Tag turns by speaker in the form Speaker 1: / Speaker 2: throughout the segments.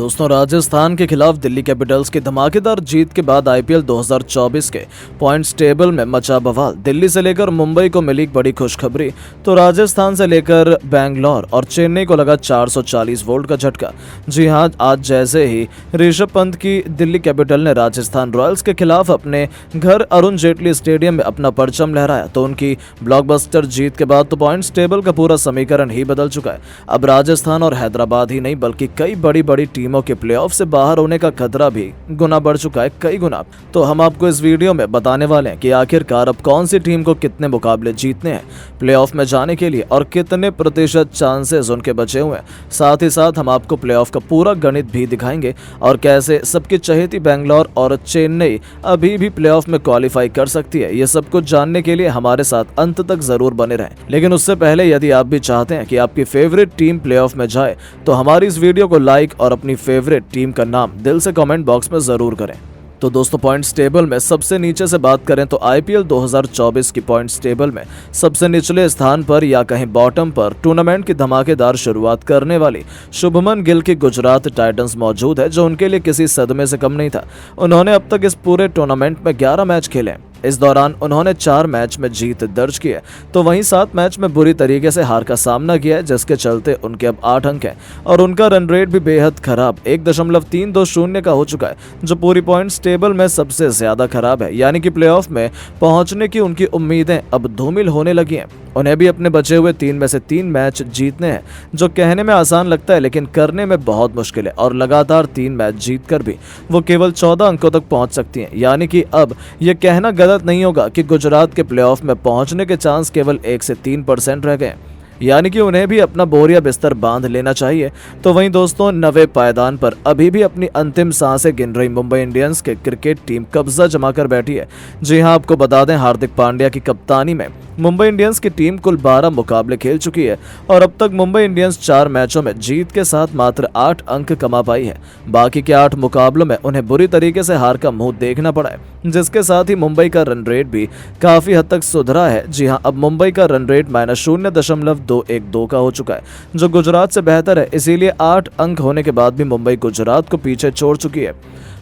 Speaker 1: दोस्तों, राजस्थान के खिलाफ दिल्ली कैपिटल्स की धमाकेदार जीत के बाद आईपीएल 2024 के पॉइंट्स टेबल में मचा बवाल। दिल्ली से लेकर मुंबई को मिली बड़ी खुशखबरी, तो राजस्थान से लेकर बैंगलोर और चेन्नई को लगा 440 वोल्ट का झटका। जी हां, आज जैसे ही ऋषभ पंत की दिल्ली कैपिटल ने राजस्थान रॉयल्स के खिलाफ अपने घर अरुण जेटली स्टेडियम में अपना परचम लहराया, तो उनकी ब्लॉकबस्टर जीत के बाद तो पॉइंट्स टेबल का पूरा समीकरण ही बदल चुका है। अब राजस्थान और हैदराबाद ही नहीं बल्कि कई बड़ी बड़ी टीमों के प्लेऑफ से बाहर होने का खतरा भी गुना बढ़ चुका है, कई गुना। तो हम आपको इस वीडियो में बताने वाले हैं कि आखिरकार अब कौन सी टीम को कितने मुकाबले जीतने हैं प्लेऑफ में जाने के लिए और कितने प्रतिशत चांसेस उनके बचे हुए हैं। साथ ही साथ हम आपको प्लेऑफ का पूरा गणित भी दिखाएंगे और कैसे सबकी चहेती बैंगलोर और चेन्नई अभी भी प्लेऑफ में क्वालिफाई कर सकती है। ये सब कुछ जानने के लिए हमारे साथ अंत तक जरूर बने रहें। लेकिन उससे पहले यदि आप भी चाहते हैं कि आपकी फेवरेट टीम प्लेऑफ में जाए तो हमारी इस वीडियो को लाइक और अपनी फेवरेट टीम का नाम दिल से कमेंट बॉक्स में जरूर करें। तो दोस्तों, पॉइंट्स टेबल में सबसे नीचे से बात करें तो आईपीएल 2024 की पॉइंट्स टेबल में सबसे निचले स्थान पर या कहीं बॉटम पर टूर्नामेंट की धमाकेदार शुरुआत करने वाली शुभमन गिल की गुजरात टाइटंस मौजूद है, जो उनके लिए किसी सदमे से कम नहीं था। उन्होंने अब तक इस पूरे टूर्नामेंट में 11 मैच खेले। इस दौरान उन्होंने 4 मैच में जीत दर्ज की है, तो वहीं 7 मैच में बुरी तरीके से हार का सामना किया है, जिसके चलते उनके अब 8 अंक हैं और उनका रन रेट भी बेहद खराब 1.320 का हो चुका है, जो पूरी पॉइंट्स टेबल में सबसे ज्यादा खराब है। यानी कि प्लेऑफ में पहुंचने की उनकी उम्मीदें अब धूमिल होने लगी हैं। उन्हें भी अपने बचे हुए 3 में से 3 मैच जीतने हैं, जो कहने में आसान लगता है लेकिन करने में बहुत मुश्किल है। और लगातार 3 मैच जीतकर भी वो केवल 14 अंकों तक पहुंच सकती हैं। यानी कि अब ये कहना गलत नहीं होगा कि गुजरात के प्लेऑफ में पहुंचने के चांस केवल 1 से 3% रह गए, यानी कि उन्हें भी अपना बोरिया बिस्तर बांध लेना चाहिए। तो वहीं दोस्तों, 9वें पायदान पर अभी भी अपनी अंतिम सांसें गिन रही मुंबई इंडियंस के क्रिकेट टीम कब्जा जमाकर बैठी है। जी हां, आपको बता दें, हार्दिक पांड्या की कप्तानी में मुंबई इंडियंस की टीम कुल 12 मुकाबले खेल चुकी है और अब तक मुंबई इंडियंस 4 मैचों में जीत के साथ मात्र 8 अंक कमा पाई है। बाकी के 8 मुकाबलों में उन्हें बुरी तरीके से हार का मुंह देखना पड़ा है, जिसके साथ ही मुंबई का रन रेट भी काफी हद तक सुधरा है। जी हां, अब मुंबई का रन रेट -0.212 का हो चुका है, जो गुजरात से बेहतर है। इसीलिए 8 अंक होने के बाद भी मुंबई गुजरात को पीछे छोड़ चुकी है।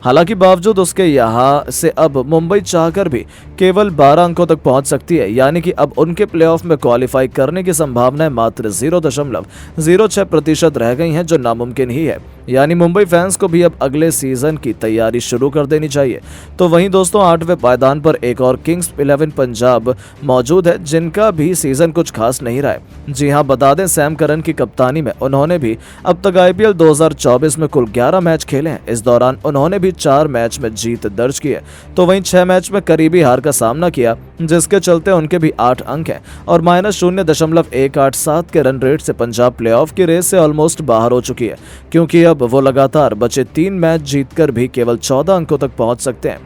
Speaker 1: हालांकि बावजूद उसके यहाँ से अब मुंबई चाहकर भी केवल 12 अंकों तक पहुंच सकती है, यानी कि अब उनके प्लेऑफ में क्वालिफाई करने की संभावनाएं मात्र 0.06% रह गई हैं, जो नामुमकिन ही है। यानी मुंबई फैंस को भी अब अगले सीजन की तैयारी शुरू कर देनी चाहिए। तो वहीं दोस्तों, 8वें पायदान पर एक और किंग्स 11 पंजाब मौजूद है, जिनका भी सीजन कुछ खास नहीं रहा है। जी हां, बता दें, सैम करन की कप्तानी में उन्होंने भी अब तक आईपीएल 2024 में कुल 11 मैच खेले हैं। इस दौरान उन्होंने भी 4 मैच में जीत दर्ज की है, तो वहीं 6 मैच में करीबी हार का सामना किया, जिसके चलते उनके भी 8 अंक हैं और -0.187 के रन रेट से पंजाब प्लेऑफ की रेस से ऑलमोस्ट बाहर हो चुकी है, क्योंकि अब वो लगातार बचे 3 मैच जीतकर भी केवल 14 अंकों तक पहुंच सकते हैं।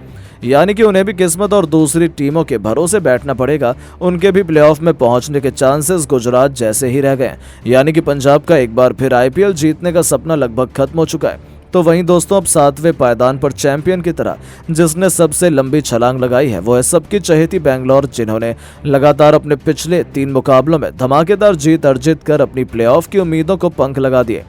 Speaker 1: यानी कि उन्हें भी किस्मत और दूसरी टीमों के भरोसे बैठना पड़ेगा। उनके भी प्लेऑफ में पहुंचने के चांसेस गुजरात जैसे ही रह गए। यानी कि पंजाब का एक बार फिर आईपीएल जीतने का सपना लगभग खत्म हो चुका है। तो वहीं दोस्तों, अब 7वें पायदान पर चैंपियन की तरह जिसने सबसे लंबी छलांग लगाई है वो है सबकी चहेती बैंगलोर, जिन्होंने लगातार अपने पिछले 3 मुकाबलों में धमाकेदार जीत अर्जित कर अपनी प्लेऑफ की उम्मीदों को पंख लगा दिए।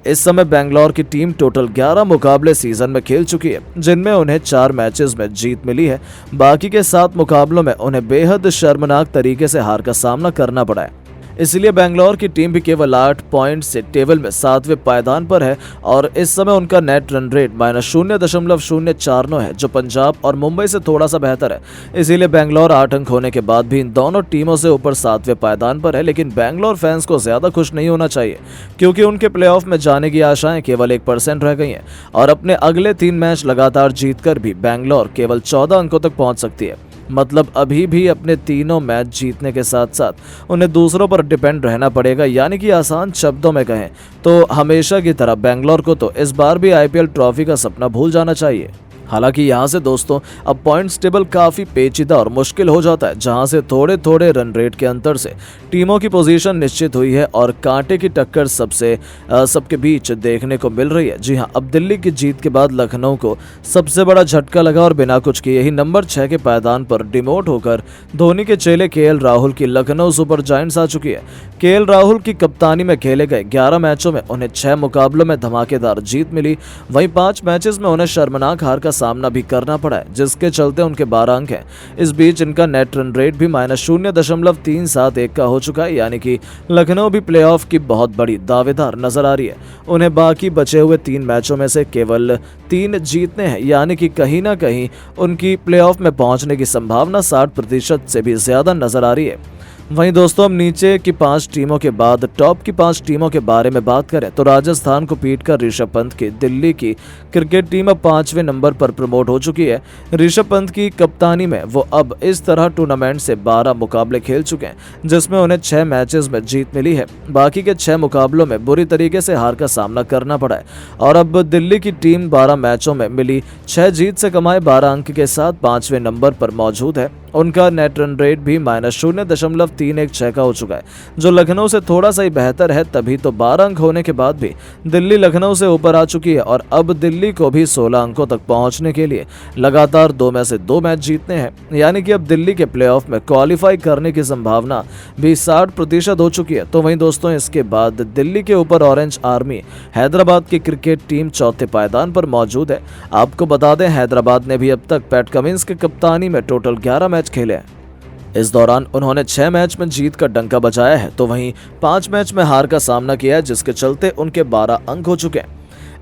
Speaker 1: इस समय बैंगलोर की टीम टोटल 11 मुकाबले सीजन में खेल चुकी है, जिनमें उन्हें 4 मैचेस में जीत मिली है। बाकी के 7 मुकाबलों में उन्हें बेहद शर्मनाक तरीके से हार का सामना करना पड़ा है। इसलिए बैंगलोर की टीम भी केवल 8 पॉइंट से टेबल में 7वें पायदान पर है और इस समय उनका नेट रन रेट -0.049 है, जो पंजाब और मुंबई से थोड़ा सा बेहतर है। इसीलिए बैंगलोर 8 अंक होने के बाद भी इन दोनों टीमों से ऊपर 7वें पायदान पर है। लेकिन बैंगलोर फैंस को ज्यादा खुश नहीं होना चाहिए, क्योंकि उनके प्लेऑफ में जाने की आशाएं केवल 1% रह गई हैं और अपने अगले 3 मैच लगातार जीतकर भी बैंगलोर केवल 14 अंकों तक पहुंच सकती है। मतलब अभी भी अपने तीनों मैच जीतने के साथ साथ उन्हें दूसरों पर डिपेंड रहना पड़ेगा। यानी कि आसान शब्दों में कहें तो हमेशा की तरह बैंगलोर को तो इस बार भी आईपीएल ट्रॉफी का सपना भूल जाना चाहिए। हालांकि यहाँ से दोस्तों अब पॉइंट्स टेबल काफी पेचीदा और मुश्किल हो जाता है, जहां से थोड़े थोड़े रन रेट के अंतर से टीमों की पोजीशन निश्चित हुई है और कांटे की टक्कर सबके बीच देखने को मिल रही है। जी हां, अब दिल्ली की जीत के बाद लखनऊ को सबसे बड़ा झटका लगा और बिना कुछ किए ही नंबर 6 के पायदान पर डिमोट होकर धोनी के चेले केएल राहुल की लखनऊ सुपर जायंट्स आ चुकी है। केएल राहुल की कप्तानी में खेले गए 11 मैचों में उन्हें 6 मुकाबलों में धमाकेदार जीत मिली, वहीं 5 मैचेस में उन्हें शर्मनाक हार का सामना भी करना पड़ा है, जिसके चलते उनके 12 अंक हैं। इस बीच इनका नेट रन रेट भी -0.371 का हो चुका है, यानी कि लखनऊ भी प्लेऑफ की बहुत बड़ी दावेदार नजर आ रही है। उन्हें बाकी बचे हुए 3 मैचों में से केवल 3 जीतने हैं, यानी कि कहीं ना कहीं उनकी प्लेऑफ में पहुंचने की संभावना 60% से भी ज्यादा नजर आ रही है। वहीं दोस्तों, हम नीचे की 5 टीमों के बाद टॉप की 5 टीमों के बारे में बात करें तो राजस्थान को पीटकर ऋषभ पंत की दिल्ली की क्रिकेट टीम अब 5वें नंबर पर प्रमोट हो चुकी है। ऋषभ पंत की कप्तानी में वो अब इस तरह टूर्नामेंट से 12 मुकाबले खेल चुके हैं, जिसमें उन्हें 6 मैचेस में जीत मिली है। बाकी के 6 मुकाबलों में बुरी तरीके से हार का सामना करना पड़ा है और अब दिल्ली की टीम 12 मैचों में मिली 6 जीत से कमाए 12 अंक के साथ 5वें नंबर पर मौजूद है। उनका नेट रन रेट भी -0.316 का हो चुका है, जो लखनऊ से थोड़ा सा ही बेहतर है। तभी तो 12 अंक होने के बाद भी दिल्ली लखनऊ से ऊपर आ चुकी है और अब दिल्ली को भी 16 अंकों तक पहुंचने के लिए लगातार 2 में से 2 मैच जीतने हैं, यानी कि अब दिल्ली के प्लेऑफ में क्वालिफाई करने की संभावना भी 60% हो चुकी है। तो वहीं दोस्तों, इसके बाद दिल्ली के ऊपर ऑरेंज आर्मी हैदराबाद की क्रिकेट टीम 4थे पायदान पर मौजूद है। आपको बता दें, हैदराबाद ने भी अब तक पैट कमिंस की कप्तानी में टोटल 11 मैच खेले हैं। इस दौरान उन्होंने 6 मैच में जीत का डंका बजाया है, तो वहीं 5 मैच में हार का सामना किया है, जिसके चलते उनके 12 अंक हो चुके हैं।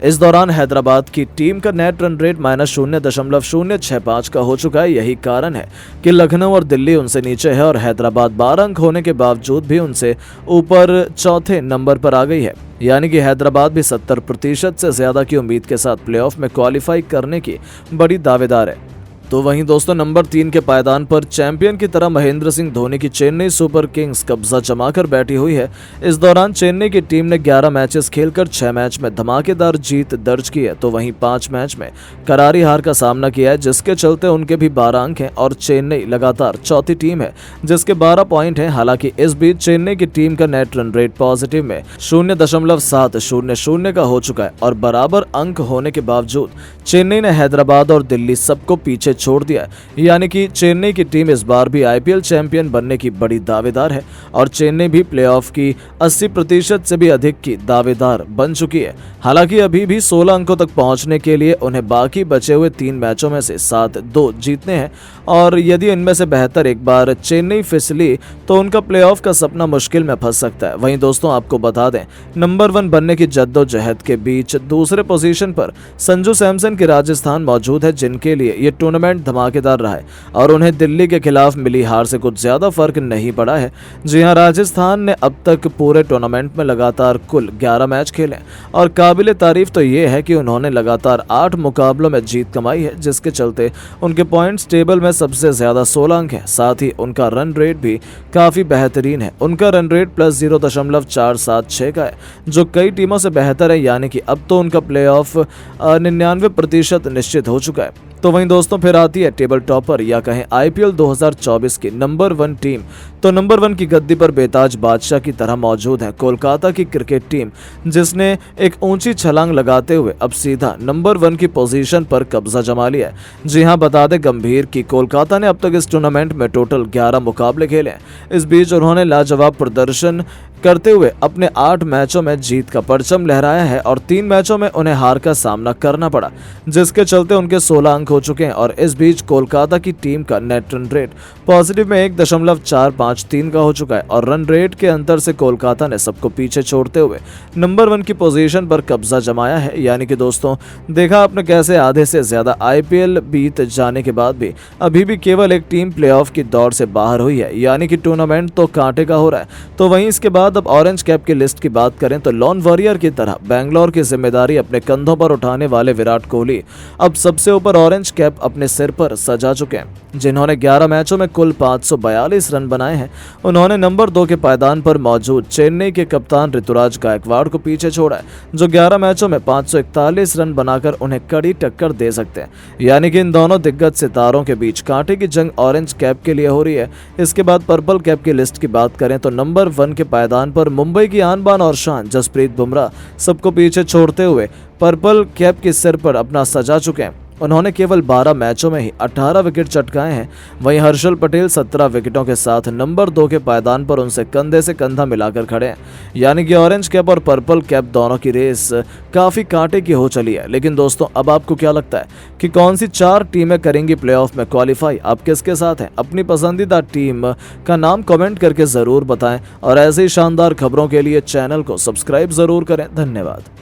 Speaker 1: इस दौरान हैदराबाद की टीम का नेट रन रेट -0.065 का हो चुका है। यही कारण है कि लखनऊ और दिल्ली उनसे नीचे है और हैदराबाद 12 अंक होने के बावजूद भी उनसे ऊपर 4थे नंबर पर आ गई है, यानी कि हैदराबाद भी 70% से ज्यादा की उम्मीद के साथ प्लेऑफ में क्वालिफाई करने की बड़ी दावेदार है। तो वहीं दोस्तों, नंबर 3 के पायदान पर चैंपियन की तरह महेंद्र सिंह धोनी की चेन्नई सुपर किंग्स कब्जा जमाकर बैठी हुई है। इस दौरान चेन्नई की टीम ने 11 मैचेस खेलकर 6 मैच में धमाकेदार जीत दर्ज की है, तो वहीं 5 मैच में करारी हार का सामना किया है, जिसके चलते उनके भी 12 अंक हैं और चेन्नई लगातार 4थी टीम है जिसके 12 पॉइंट हैं। हालांकि इस बीच चेन्नई की टीम का नेट रन रेट पॉजिटिव में 0.700 का हो चुका है और बराबर अंक होने के बावजूद चेन्नई ने हैदराबाद और दिल्ली सबको पीछे छोड़ दिया, यानी कि चेन्नई की टीम इस बार भी आईपीएल चैंपियन बनने की बड़ी दावेदार है और चेन्नई भी प्लेऑफ की 80% से भी अधिक की दावेदार बन चुकी है। हालांकि अभी भी 16 अंकों तक पहुंचने के लिए उन्हें बाकी बचे हुए 3 मैचों में से 7-2 जीतने हैं और यदि इनमें से बेहतर एक बार चेन्नई फिसली तो उनका प्लेऑफ का सपना मुश्किल में फंस सकता है। वहीं दोस्तों, आपको बता दें, नंबर 1 बनने की जद्दोजहद के बीच दूसरे पोजीशन पर संजू सैमसन की राजस्थान मौजूद है, जिनके लिए ये टूर्नामेंट धमाकेदार रहा है और उन्हें दिल्ली के खिलाफ मिली हार से कुछ ज्यादा फर्क नहीं पड़ा है। जी हां, राजस्थान ने अब तक पूरे टूर्नामेंट में लगातार कुल 11 मैच खेले और काबिले तारीफ तो ये है कि उन्होंने लगातार 8 मुकाबलों में जीत कमाई है, जिसके चलते उनके पॉइंट्स टेबल में सबसे ज्यादा 16 अंक है। साथ ही उनका रन रेट भी काफी बेहतरीन है, उनका रन रेट +0.476 का है, जो कई टीमों से बेहतर है, यानी कि अब तो उनका प्लेऑफ 99% निश्चित हो चुका है। तो वहीं दोस्तों, फिर आती है टेबल टॉपर या कहें आईपीएल 2024 की नंबर 1 टीम। तो नंबर 1 की गद्दी पर बेताज बादशाह की तरह मौजूद है कोलकाता की क्रिकेट टीम, जिसने एक ऊंची छलांग लगाते हुए अब सीधा नंबर 1 की पोजीशन पर कब्जा जमा लिया है। जी हां, बता दें गंभीर कि कोलकाता ने अब तक इस टूर्नामेंट में टोटल 11 मुकाबले खेले हैं। इस बीच उन्होंने लाजवाब प्रदर्शन करते हुए अपने 8 मैचों में जीत का परचम लहराया है और 3 मैचों में उन्हें हार का सामना करना पड़ा, जिसके चलते उनके 16 अंक हो चुके हैं। और इस बीच कोलकाता की टीम का नेट रन रेट पॉजिटिव में 1.453 का हो चुका है और रन रेट के अंतर से कोलकाता ने सबको पीछे छोड़ते हुए नंबर 1 की पोजीशन पर कब्जा जमाया है। यानी कि दोस्तों, देखा आपने कैसे आधे से ज्यादा आईपीएल बीत जाने के बाद भी अभी भी केवल एक टीम प्लेऑफ की दौड़ से बाहर हुई है, यानी कि टूर्नामेंट तो कांटे का हो रहा है। तो वहीं इसके बाद बाद अब ऑरेंज कैप की लिस्ट की बात करें तो लॉन वॉरियर की तरह बेंगलोर की जिम्मेदारी अपने कंधों पर उठाने वाले विराट कोहली अब सबसे ऊपर ऑरेंज कैप अपने सिर पर सजा चुके हैं। जिन्होंने 11 मैचों में कुल 542 रन बनाए हैं, उन्होंने नंबर 2 के पायदान पर मौजूद चेन्नई के कप्तान ऋतुराज गायकवाड़ को पीछे छोड़ा है, जो 11 मैचों में 541 रन बनाकर उन्हें कड़ी टक्कर दे सकते हैं। यानी कि इन दोनों दिग्गज सितारों के बीच कांटे की जंग ऑरेंज कैप के लिए हो रही है। इसके बाद पर्पल कैप की लिस्ट की बात करें तो नंबर 1 के पायदान पर मुंबई की आन बान और शान जसप्रीत बुमराह सबको पीछे छोड़ते हुए पर्पल कैप के सिर पर अपना सजा चुके हैं। उन्होंने केवल 12 मैचों में ही 18 विकेट चटकाए हैं। वहीं हर्षल पटेल 17 विकेटों के साथ नंबर 2 के पायदान पर उनसे कंधे से कंधा मिलाकर खड़े हैं। यानी कि ऑरेंज कैप और पर्पल कैप दोनों की रेस काफी कांटे की हो चली है। लेकिन दोस्तों, अब आपको क्या लगता है कि कौन सी 4 टीमें करेंगी प्लेऑफ में क्वालिफाई? आप किसके साथ हैं? अपनी पसंदीदा टीम का नाम कमेंट करके जरूर बताएं और ऐसे ही शानदार खबरों के लिए चैनल को सब्सक्राइब जरूर करें। धन्यवाद।